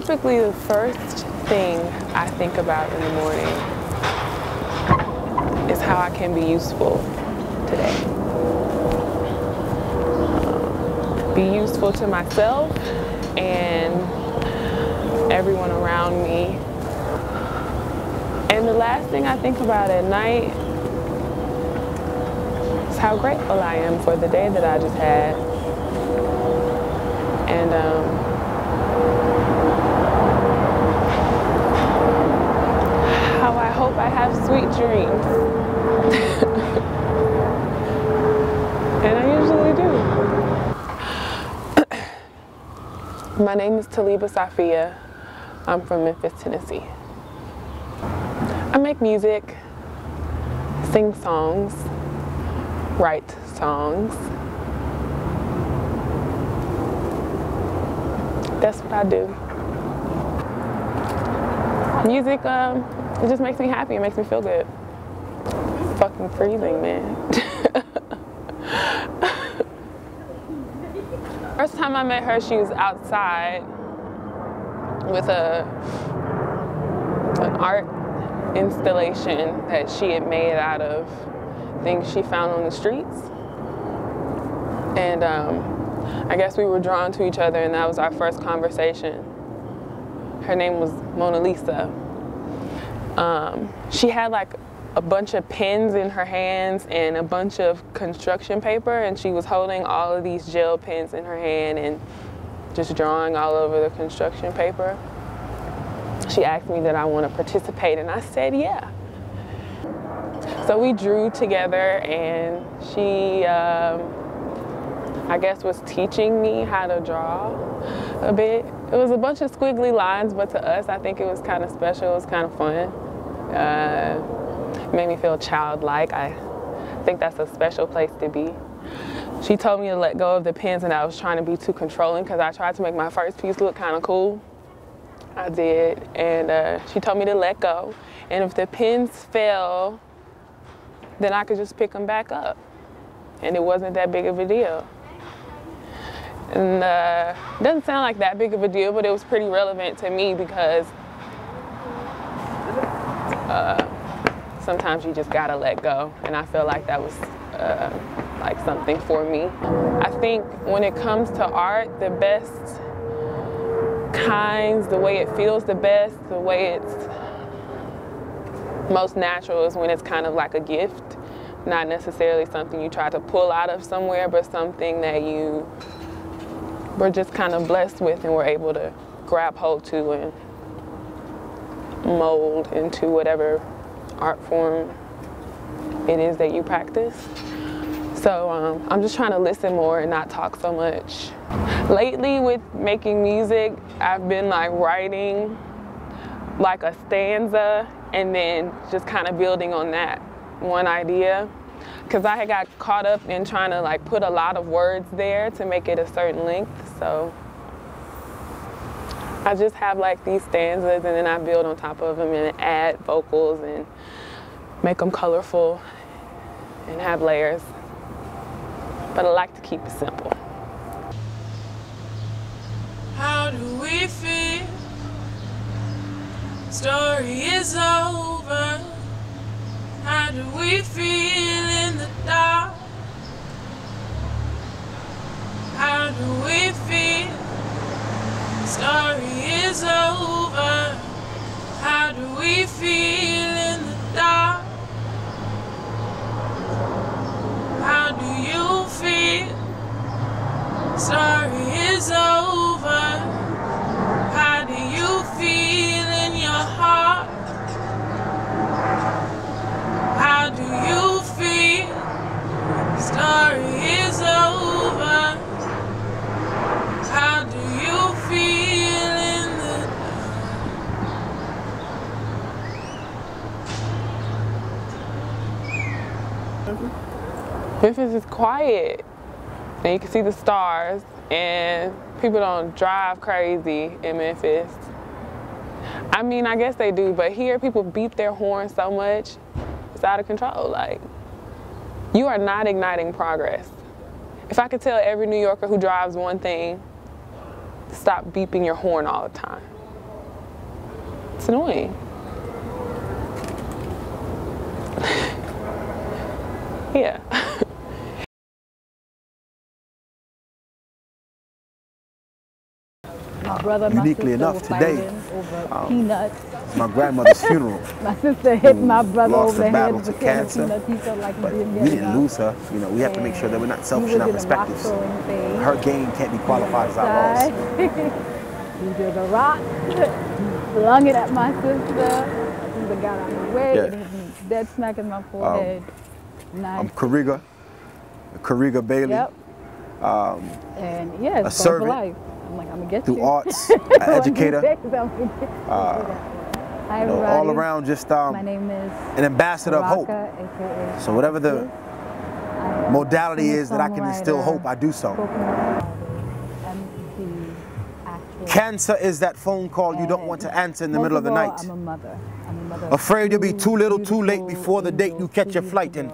Typically, the first thing I think about in the morning is how I can be useful today. Be useful to myself and everyone around me. And the last thing I think about at night is how grateful I am for the day that I just had. And how I hope I have sweet dreams. And I usually do. My name is Talibah Safiya. I'm from Memphis, Tennessee. I make music, sing songs, write songs. That's what I do. Music, it just makes me happy. It makes me feel good. Fucking freezing, man. First time I met her, she was outside with an art installation that she had made out of things she found on the streets. And I guess we were drawn to each other, and that was our first conversation. Her name was Mona Lisa. She had like a bunch of pens in her hands and a bunch of construction paper, and she was holding all of these gel pens in her hand and just drawing all over the construction paper. She asked me that I want to participate, and I said yeah. So we drew together, and she, I guess, was teaching me how to draw a bit. It was a bunch of squiggly lines, but to us, I think it was kind of special. It was kind of fun. It made me feel childlike. I think that's a special place to be. She told me to let go of the pens, and I was trying to be too controlling because I tried to make my first piece look kind of cool. I did, and she told me to let go. And if the pens fell, then I could just pick them back up. And it wasn't that big of a deal. And it doesn't sound like that big of a deal, but it was pretty relevant to me because sometimes you just gotta let go. And I feel like that was like something for me. I think when it comes to art, the best kinds, the way it feels the best, the way it's most natural is when it's kind of like a gift, not necessarily something you try to pull out of somewhere, but something that you were just kind of blessed with and were able to grab hold to and mold into whatever art form it is that you practice. So I'm just trying to listen more and not talk so much. Lately with making music, I've been like writing like a stanza and then just kind of building on that one idea. Because I had got caught up in trying to like put a lot of words there to make it a certain length. So I just have like these stanzas, and then I build on top of them and add vocals and make them colorful and have layers. But I like to keep it simple. How do we feel? Story is over. How do we feel in the dark? How do we feel? Story is over. How do we feel in the dark? How do you feel? Story is over. How do you feel in your heart? How do you feel? Story is over. How do you feel in the dark? Memphis is quiet, and you can see the stars, and people don't drive crazy in Memphis. I mean, I guess they do, but here people beat their horn so much, it's out of control. Like, you are not igniting progress. If I could tell every New Yorker who drives one thing, stop beeping your horn all the time. It's annoying. Yeah. My brother, Uniquely my enough, sister were today, fighting over peanuts. my grandmother's funeral. My sister hit my brother lost over the the battle head to with a can of cancer, peanuts. He felt like he But didn't we get didn't enough. lose her. You know, we have to make sure that we're not selfish in our perspectives. Phase. Her gain can't be qualified as our loss. He took a rock, flung it at my sister. My sister got out of the way, and hit me dead smack in my forehead. I'm Kariga Bailey. Yep. And yeah, it's a servant. for life. I'm like, I'm gonna get through you. arts, an educator. Hi, you know, all around just my name is an ambassador of hope. AKA So whatever the modality is that I can instill hope, I do so. Cancer is that phone call you don't want to answer in the middle of the night. I'm a mother. Afraid you'll be too little too late before the date you catch your flight. And